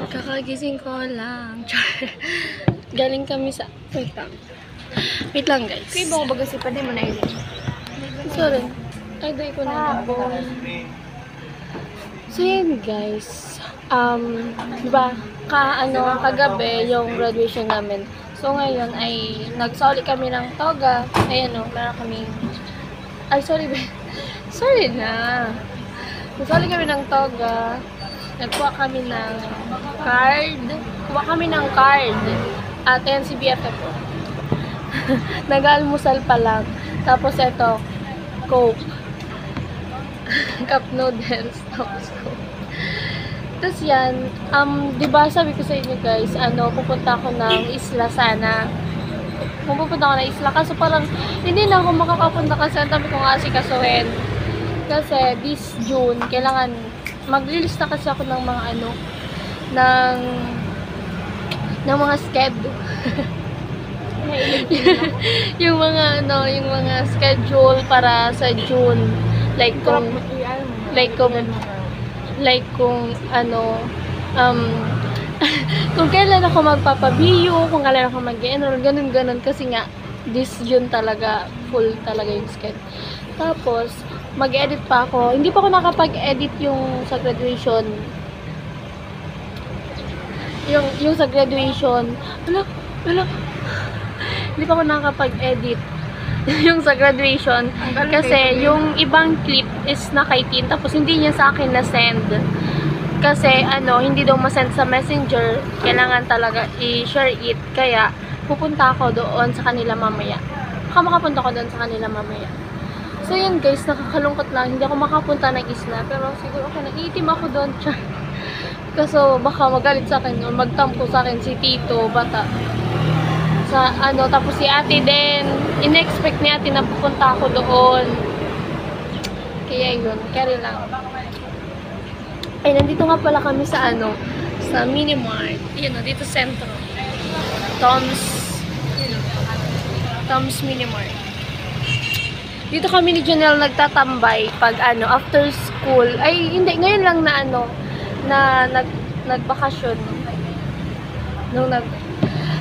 Kakagising ko lang. Galing kami sa... Wait lang. Wait lang, guys. Kaya ba ko baga si Padi mo na yun? Sorry. Ay, doy ko na. So, yun, guys. Diba, kagabi yung graduation namin. So, ngayon ay nagsoli kami ng toga. Ayan o, meron kami... Ay, sorry ba? Sorry na. Nagsoli kami ng toga. Nagkuha kami ng card. Kuha kami ng card. At ayan si BFF ko. Nag-almusal pa lang. Tapos ito, Coke. Cup noodles. Tapos Coke. Tapos yan, diba sabi ko sa inyo guys, pupunta ako ng isla sana. Kung pupunta ako ng isla, kaso parang hindi na ako makakapunta kasi ang dami kong asikasuhin. Kasi this June, kailangan maglilista kasi ako ng mga ng mga schedule. yung mga schedule para sa June. Kung kailan ako magpapabiyo, kung kailan ako mag-enroll, ganun kasi nga this June talaga full talaga yung schedule. Tapos mag-edit pa ako. Hindi pa ako nakapag-edit yung sa graduation. Yung sa graduation. Wala. Hindi pa ako nakapag-edit yung sa graduation. Kasi yung ibang clip is na kay Tin. Tapos hindi niya sa akin na-send. Kasi hindi daw ma-send sa messenger. Kailangan talaga i-share it. Kaya pupunta ako doon sa kanila mamaya. Baka makapunta ko doon sa kanila mamaya. So yun guys, nakakalungkot lang. Hindi ako makapunta ng isla. Pero siguro ako naiitim ako doon. Kaso baka magalit sa akin o magtampo sa akin si Tito, bata. Tapos si ate din. In-expect ni ate na pupunta ako doon. Kaya yun, carry lang. Ay, nandito nga pala kami sa sa Minimart. Yun dito sentro. Tom's Minimart. Dito kami ni Janelle nagtatambay pag after school. Ay, hindi. Ngayon lang na nagbakasyon.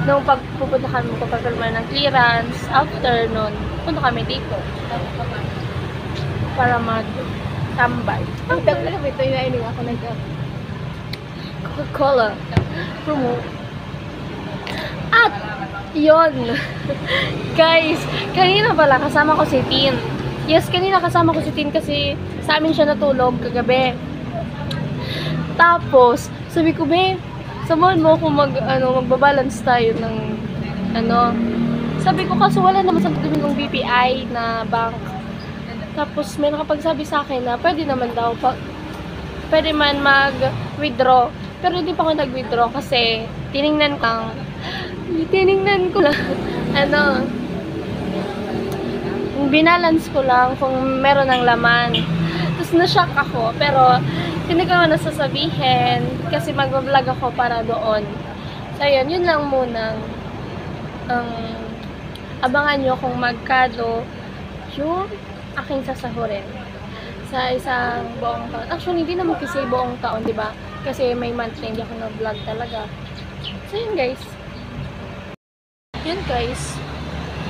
Nung pagpupunta kami, magpapirma ng clearance, after nun, punta kami dito. Para magtambay. Ito yung nailing ako Coca-Cola. Promote. At, yun. Guys, kanina pala kasama ko si Tin. Yes, kanina kasama ko si Tin kasi sa amin siya natulog kagabi. Tapos, sabi ko, be, samahan mo ako magbabalance tayo ng Sabi ko, kaso wala naman sa Domingong BPI na bank. Tapos, may nakapagsabi sa akin na pwede naman daw, pwede man mag-withdraw. Pero hindi pa ako nag-withdraw kasi tiningnan ko lang, binalance ko lang kung meron ng laman. Tapos na-shock ako, pero hindi ko na sasabihin kasi mag-vlog ako para doon. So, yun lang muna. Abangan nyo kung magkano yung aking sasahurin sa isang buong taon. Actually, hindi naman kasi buong taon, diba? Kasi may month na hindi ako na-vlog talaga. So, yun guys.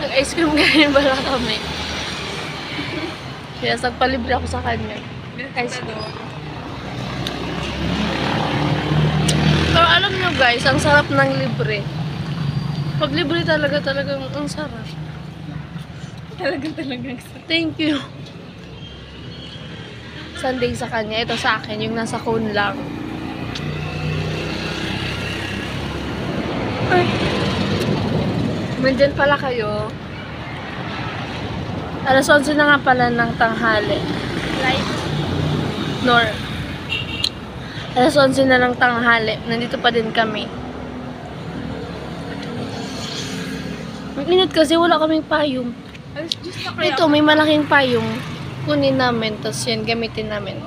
Nag-ice cream ganyan pala kami. Kaya nagpalibre ako sa kanya. Ice cream. Pero alam nyo guys, ang sarap ng libre. Pag libre talaga ang sarap. Talagang sarap. Thank you. Sunday sa kanya. Ito sa akin, yung nasa cone lang. Ay. Nandyan pala kayo. Alas 11 na nga pala ng tanghali. Live. Alas 11 na ng tanghali. Nandito pa din kami. Ang init kasi wala kaming payong. Ito, may malaking payong. Kunin namin, tapos yan, gamitin namin.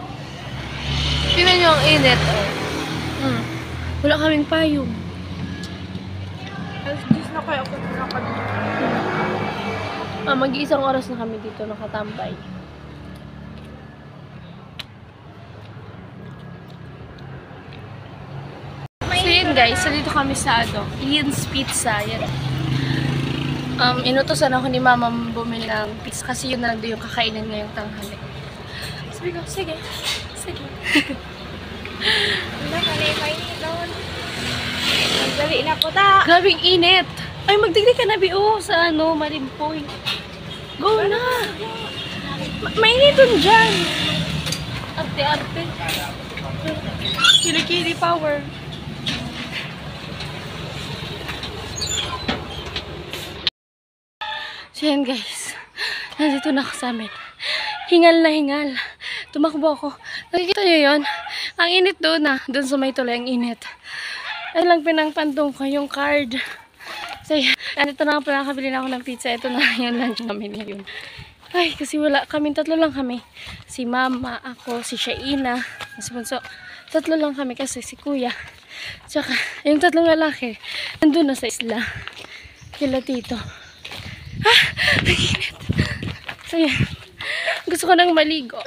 Tingnan nyo ang init. Wala kaming payong. Na kaya ako mag-iisang oras na kami dito nakatambay. yun guys, so dito kami sa Ian's Pizza. Yan. Inutosan ako ni Mama bumili ng pizza kasi yun na lang doon yung kakainin ngayong tanghali. Sabi ko, sige. Wala ka na yung mainit doon. Magdali na po ta. Grabing init. Ay, magdigri ka na, Bio, sa Malimpoy. Go na. Mainit dun dyan. Arte. Kilikili power. So yan guys. Nandito na ako sa amin. Hingal na hingal. Tumakbo ako. Nakikita nyo yun? Ang init doon na. Doon sa may tulay ang init. Ay lang pinangpantong ko yung card. So yan. Andito na ako pala. Nakabili na ako ng pizza. Ito na yung lunch namin ngayon. Ay, kasi wala. Tatlo lang kami. Si Mama, ako, si Shaina, si Bunso. Tatlo lang kami kasi si Kuya. Tsaka, yung tatlong lalaki, nandun na sa isla. Kila Tito. Ah! Ang init. So yan. Gusto ko nang maligo.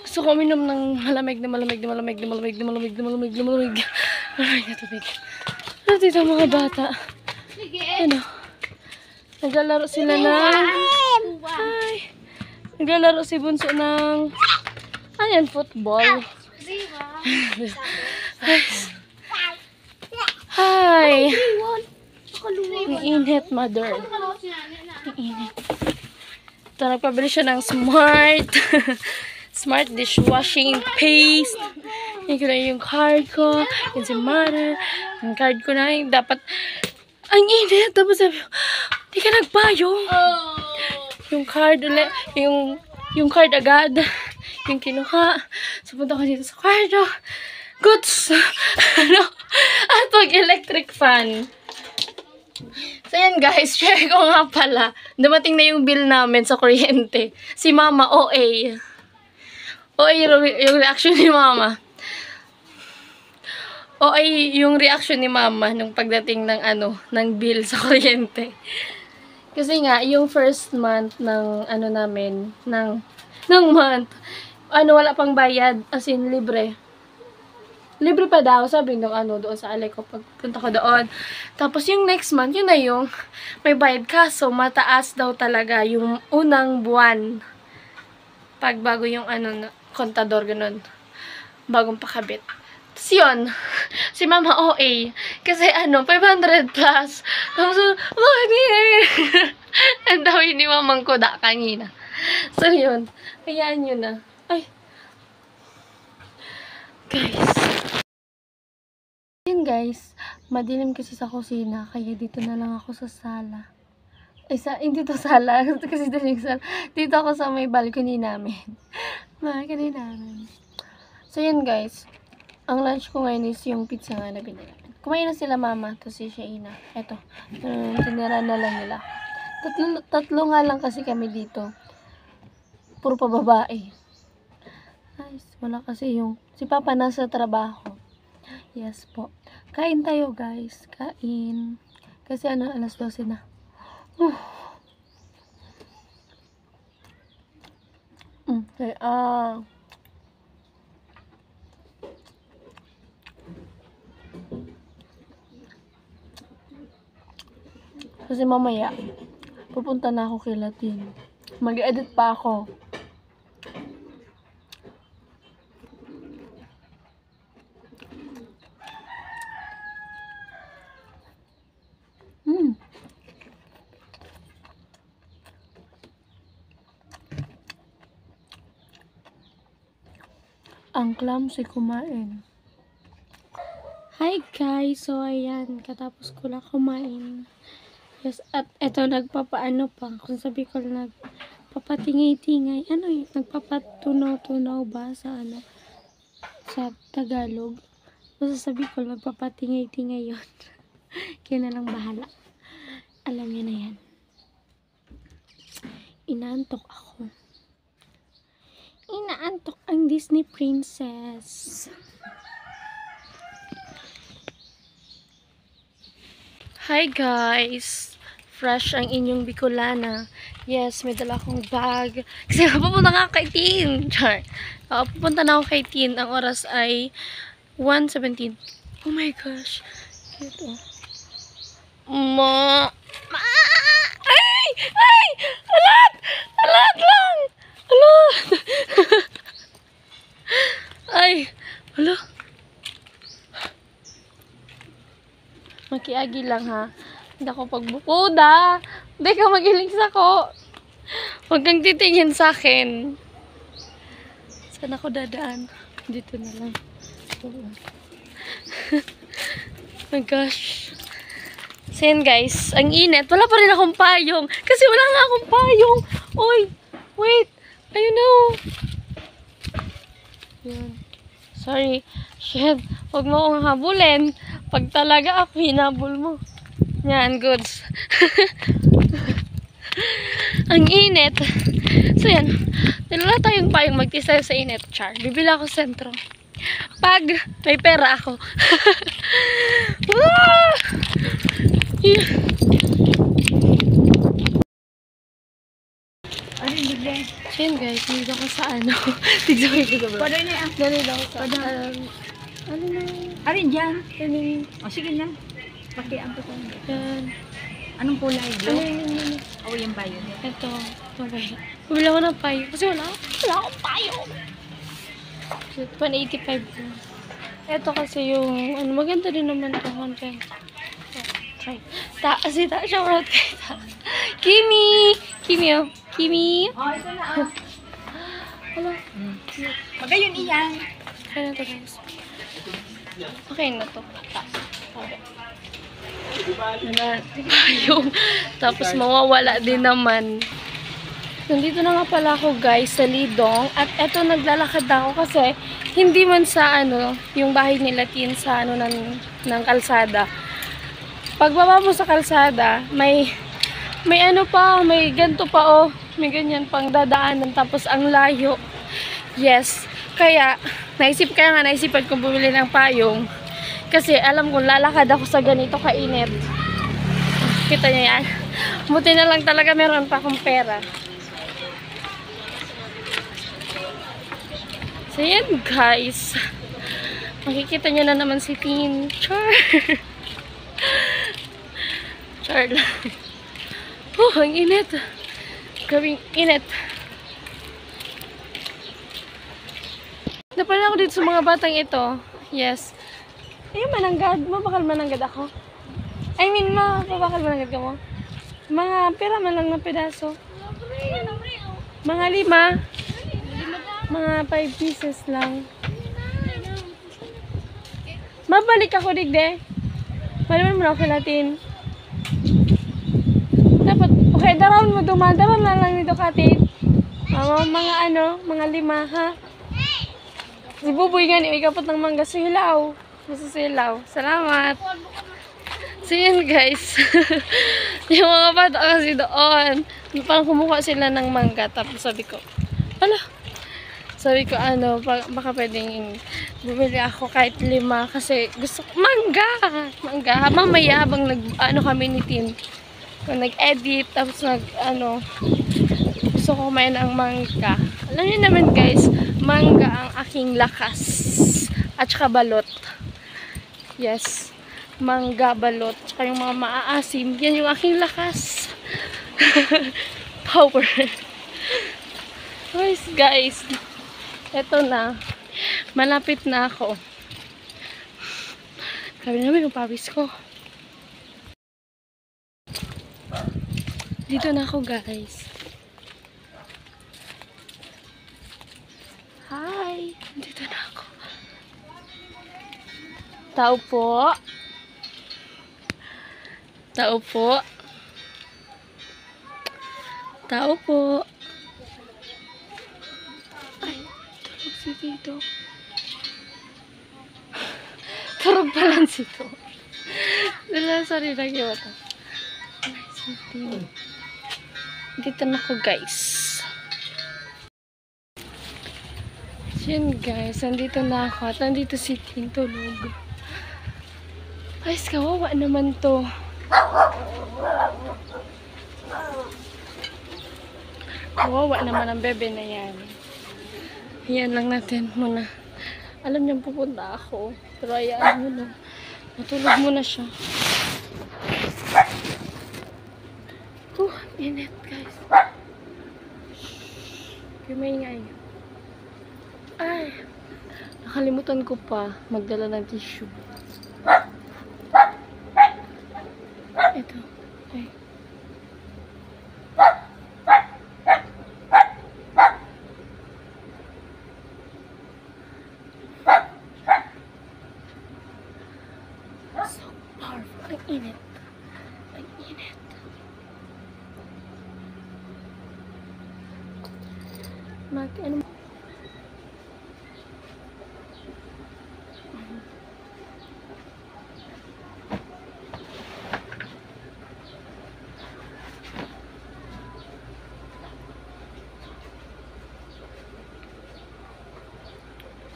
Gusto ko uminom ng malamig na tubig. Ano dito mga bata? Ano? Naglalaro sila ng... Ay! Naglalaro si Bunso ng... Ano yan? Football. Hi! Ang init, mother. Ang init. Ito, nagpabili siya ng Smart dishwashing paste. Yan ko na yung card ko. Yan si mother. Yung card ko na yung dapat... Ang init. Tapos sabi ko, di ka nagbayong. Yung card ulit. Yung card agad. Yung kinuha. So, punta ko dito sa kwarto. Goods! At mag-electric fan. So, yan guys. Share ko nga pala. Dumating na yung bill namin sa kuryente. Si Mama, OA. OA yung reaction ni Mama. OA yung reaction ni Mama nung pagdating ng ng bill sa kuryente. Kasi nga, yung first month ng namin, ng month, wala pang bayad, as in, libre. Libre pa daw, sabi nung doon sa alay ko, pagpunta ko doon. Tapos yung next month, yun na yung may bayad ka. So, mataas daw talaga yung unang buwan. Pag bago yung kontador, ganun. Bagong pakabit. Tapos yun, si Mama OA. Kasi 500 plus. Tapos, bakit ang dami ni Mamang Koda kanina. So yun, hayaan nyo na. Ay. Guys. Yun guys, madilim kasi sa kusina, kaya dito na lang ako sa sala. Hindi to sala, kasi dito yung sala. Dito ako sa may balcony namin. Balcony namin. So yun guys, ang lunch ko ngayon is yung pizza nga na binili. Kumain na sila Mama, to si Shaina. Eto, tinira na lang nila. Tatlo nga lang kasi kami dito. Puro pa babae. Guys, wala kasi si Papa nasa trabaho. Yes po. Kain tayo guys. Kain. Kasi alas 12 na. Okay, kasi mamaya, pupunta na ako kay Latin. Mag-edit pa ako. Ang clumsy kumain. Hi guys! So ayan, katapos ko lang kumain. Yes, at eto nagpapaano pa. Kung sabi ko nagpapatingay-tingay. Nagpapatunaw-tunaw ba sa sa Tagalog? Kung sabi ko nagpapatingay-tingay yun. Kaya na lang bahala. Alam niyo na yan. Inaantok ako. Inaantok ang Disney princess. Hi guys! Fresh ang inyong Bicolana. Yes, may dala akong bag. Kasi pupunta nga kay Tin. Char. Pupunta na ako kay Tin. Ang oras ay 1:17. Oh my gosh. Ito. Ma! Ay! Ay! Alat! Alat lang! Alat! Ay! Hala! Makiagi lang ha. Hindi ako pagbukuda. Hindi ka magiling sa ko. Huwag kang titingin sa akin. Saan ako dadaan? Dito na lang. Oh my gosh. So yun guys, ang init. Wala pa rin akong payong. Kasi wala nga akong payong. Uy, wait. Ayun na. Yun. Sorry. Shit. Huwag mo akong habulin. Pag talaga ako hinabol mo. Yan, goods. Ang init. So yan. Wala tayong payong magtisayo sa init. Char. Bibili ako sa sentro. Pag may pera ako. Ano yung bigla? So yun guys, nandito ako sa ano. Tigsabi ko sa bro. Paano na yan? Nandito ako sa ano na. Alin dyan? Ano yun? O sige na. Pakiaan ko sa Yan. Anong kulay? Ano Blue? yun? O yan ba yun? Ito. Ito ba yun? Bumili ako ng payo. Kasi wala akong payo. So, 185 ko. Ito kasi yung, ano, maganda din naman ito. Content. Try. Si Ta, siya wala tayo. Kimi! Kimi, oh. Kimi! O, ito na o. Hala. Magayon iyan. Kaya na to guys. Okay na to. Yung tapos mawawala din naman. Nandito na nga pala ako guys sa Lidong at eto naglalakad ako kasi hindi man sa ano yung bahay nila Tin sa ano ng kalsada. Pagbaba mo sa kalsada may ano pa, may ganto pa oh, may ganyan pang dadaanan tapos ang layo. Yes. Kaya naisipan kong bumili ng payong. Kasi alam kong lalakad ako sa ganito kainit. Kita niyo yan. Buti na lang talaga meron pa akong pera. So yan guys. Makikita niyo na naman si Tin. Char. Char lang. Ang init. Grabing init. Napala ako dito sa mga batang ito. Yes. Ayun, mananggad. Mabakal mananggad ako. I mean, mabakal mananggad ka mo. Mga pera man lang na pedaso. Mga 5. Mga 5 pieces lang. Mabalik ako, digde. Malaman mo na ako Latin. Dapat, okay, darawin mo duman. Darawin na lang nito katin. Mga ano, mga 5, ha? Si Buboy nga, may kapot ng mangga silaw. Masusilaw. Salamat. So yun guys. Yung mga bata kasi doon. Parang kumuha sila ng mangga. Tapos sabi ko, ano, baka pwedeng bumili ako kahit 5 kasi gusto ko, mangga. Mamaya habang ano kami ni Tin. Kung nag-edit, tapos gusto ko kumain ng mangga. Alam niyo naman guys, mangga ang aking lakas. At saka balot. Yes. Mangga, balot. Tsaka yung mga maaasim. Yan yung aking lakas. Power. Guys. Eto na. Malapit na ako. Grabe naman yung pawis ko. Dito na ako guys. Hi. Dito na ako. Tao po. Tao po. Tao po. Ay, tulog si Tito. Tulog pala si Tito. Dala, sorry lang yung mata. Dito na ako guys. Yun guys, nandito na ako. At nandito si Tin tulog. Guys, kawawa naman to. Kawawa naman ang bebe na yan. Yan lang natin muna. Alam niyang pupunta ako. Pero ayaan mo na. Matulog muna siya. Init guys. Yung maingay. Ay. Nakalimutan ko pa magdala ng tissue. Ito. Ay. So powerful. Ang init. Ang init. Ano?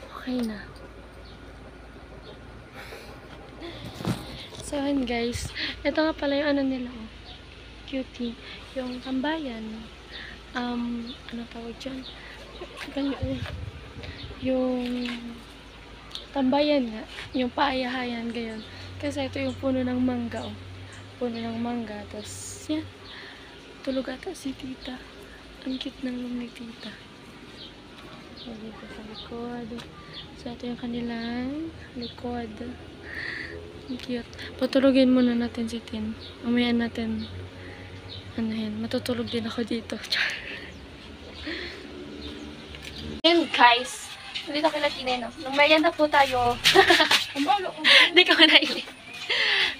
Okay na. So, yun guys. Ito nga pala yung ano nila, oh. Cutie. Yung tambayan. Ano tawag dyan? Ganyan. Yung tambayan nga. Yung paayahayan, ganyan. Kasi ito yung puno ng mangga, oh. Puno ng mangga. Tapos, yan. Tulog ata si tita. Ang cute ng room ni tita. So, dito sa likod. So, ito yung kanilang likod. Ang cute. Patulogin muna natin si Tin. Mamaya natin ano yan. Matutulog din ako dito. And guys, dito kila Tin, no? Merienda po tayo. Hindi ka manaili.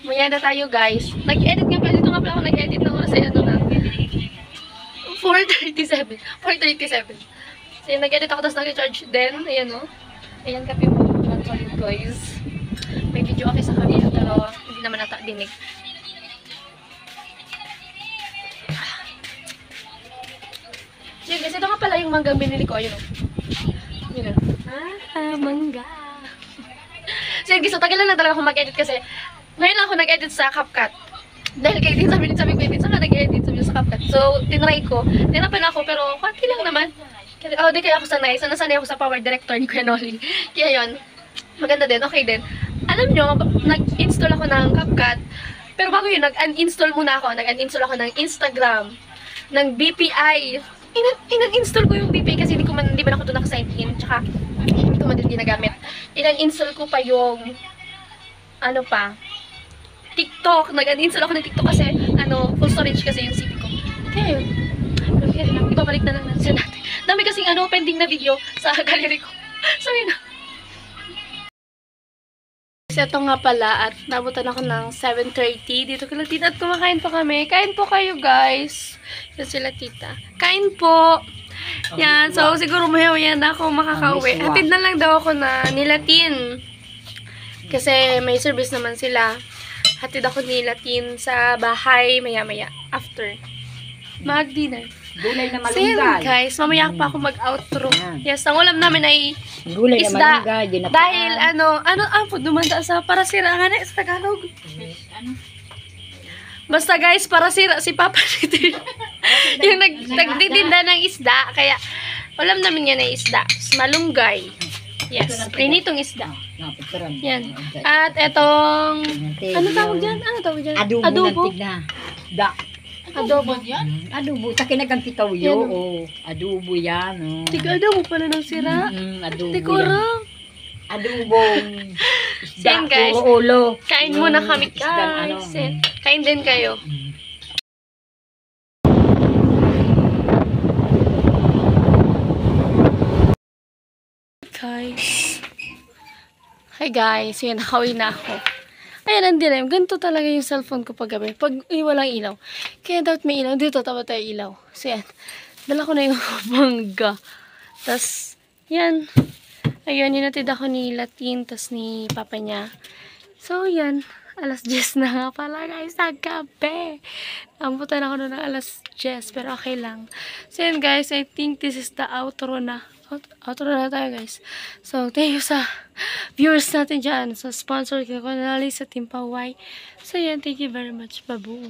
Merienda tayo, guys. Nag-edit nga pala. Dito nga pala ako nag-edit ng oras. Ano na? 4:37. 4:37. So, yun, nag-edit ako, tapos nag-charge din. Ayan, no? Ayan, kape mo. Sorry, guys. May video okay sa kanila, pero hindi naman nata dinig. So, yun, guys, ito nga pala yung manggang binili ko. Ayun, no? Yun, no? Mangga. So, yun, guys, so, tagal lang talaga ako mag-edit kasi ngayon lang ako nag-edit sa CapCut. Dahil kay Din, sabi ko, Din, saan ka nag-edit? Sabi sa CapCut. So, tinry ko. Tinapan ako, pero konti lang naman. Oh, di kaya ako sanay. So, nasanay ako sa power director ni Kuya Noli. Kaya yun, maganda din, okay din. Alam nyo, nag-install ako ng CapCut. Pero bago yun, nag-uninstall muna ako. Nag-uninstall ako ng Instagram, ng BPI. In-install ko yung BPI kasi hindi man ako doon naka-sign in. Tsaka, hindi ko man din ginagamit. In-install ko pa yung, ano pa, TikTok. Nag-uninstall ako ng TikTok kasi, full storage kasi yung CP ko. Kaya yun. Pero kaya lang, ibabalik na lang natin. Dami kasing pending na video sa gallery ko. So, yun na. Kasi ito nga pala at nabutan ako ng 7:30. Dito kila tita at kumakain pa kami. Kain po kayo, guys. Yan sila tita. Kain po. Yan. So, siguro maya-maya na ako makakauwi. Hatid na lang daw ako na nilatin. Kasi may service naman sila. Hatid ako nilatin sa bahay maya-maya. After. Mag-dinner. Gulay na So yun, malunggay. guys, mamaya pa ako mag-outro. Yes, ang ulam namin ay Gulay na isda. malunggay. Ginapaan. Dahil po, dumanda sa parasira nga na sa Tagalog. Basta guys, parasira si Papa Niti. Yung nagtitinda ng isda, kaya ulam namin yan ay isda. Malunggay. Yes, prinitong isda. Yan. At etong, ano tawag dyan? Adobo. Da. Adobo. Adobo. Sa kinagang pitawyo. Yan, Oh. Adobo yan. Oh. Tiga-adobo pala ng sira. Adobo yan. Tikurang. Adobong isda. Yan, guys. Puro ulo. Kain muna kami, Isda, guys. Kain din kayo. Guys. Hi guys. Yan, nakauwi na ako. Ayan, ang dilim. Ganito talaga yung cellphone ko pag gabi. Pag walang ilaw. Kaya dapat may ilaw. Dito tawa tayo ilaw. So yan. Dala ko na yung mangga. Tapos, yan. Ayun, hinatid ako ni Latin, tas ni papa niya. So, yan. Alas 10 na nga pala, guys. Sa gabi. Ambutan ako na ng alas 10, pero okay lang. So, yan, guys. I think this is the outro na. Outro na tayo, guys. So, thank you sa viewers natin dyan. Sa sponsor ko, Nali sa Team Pawai. So, yan. Thank you very much. Babu.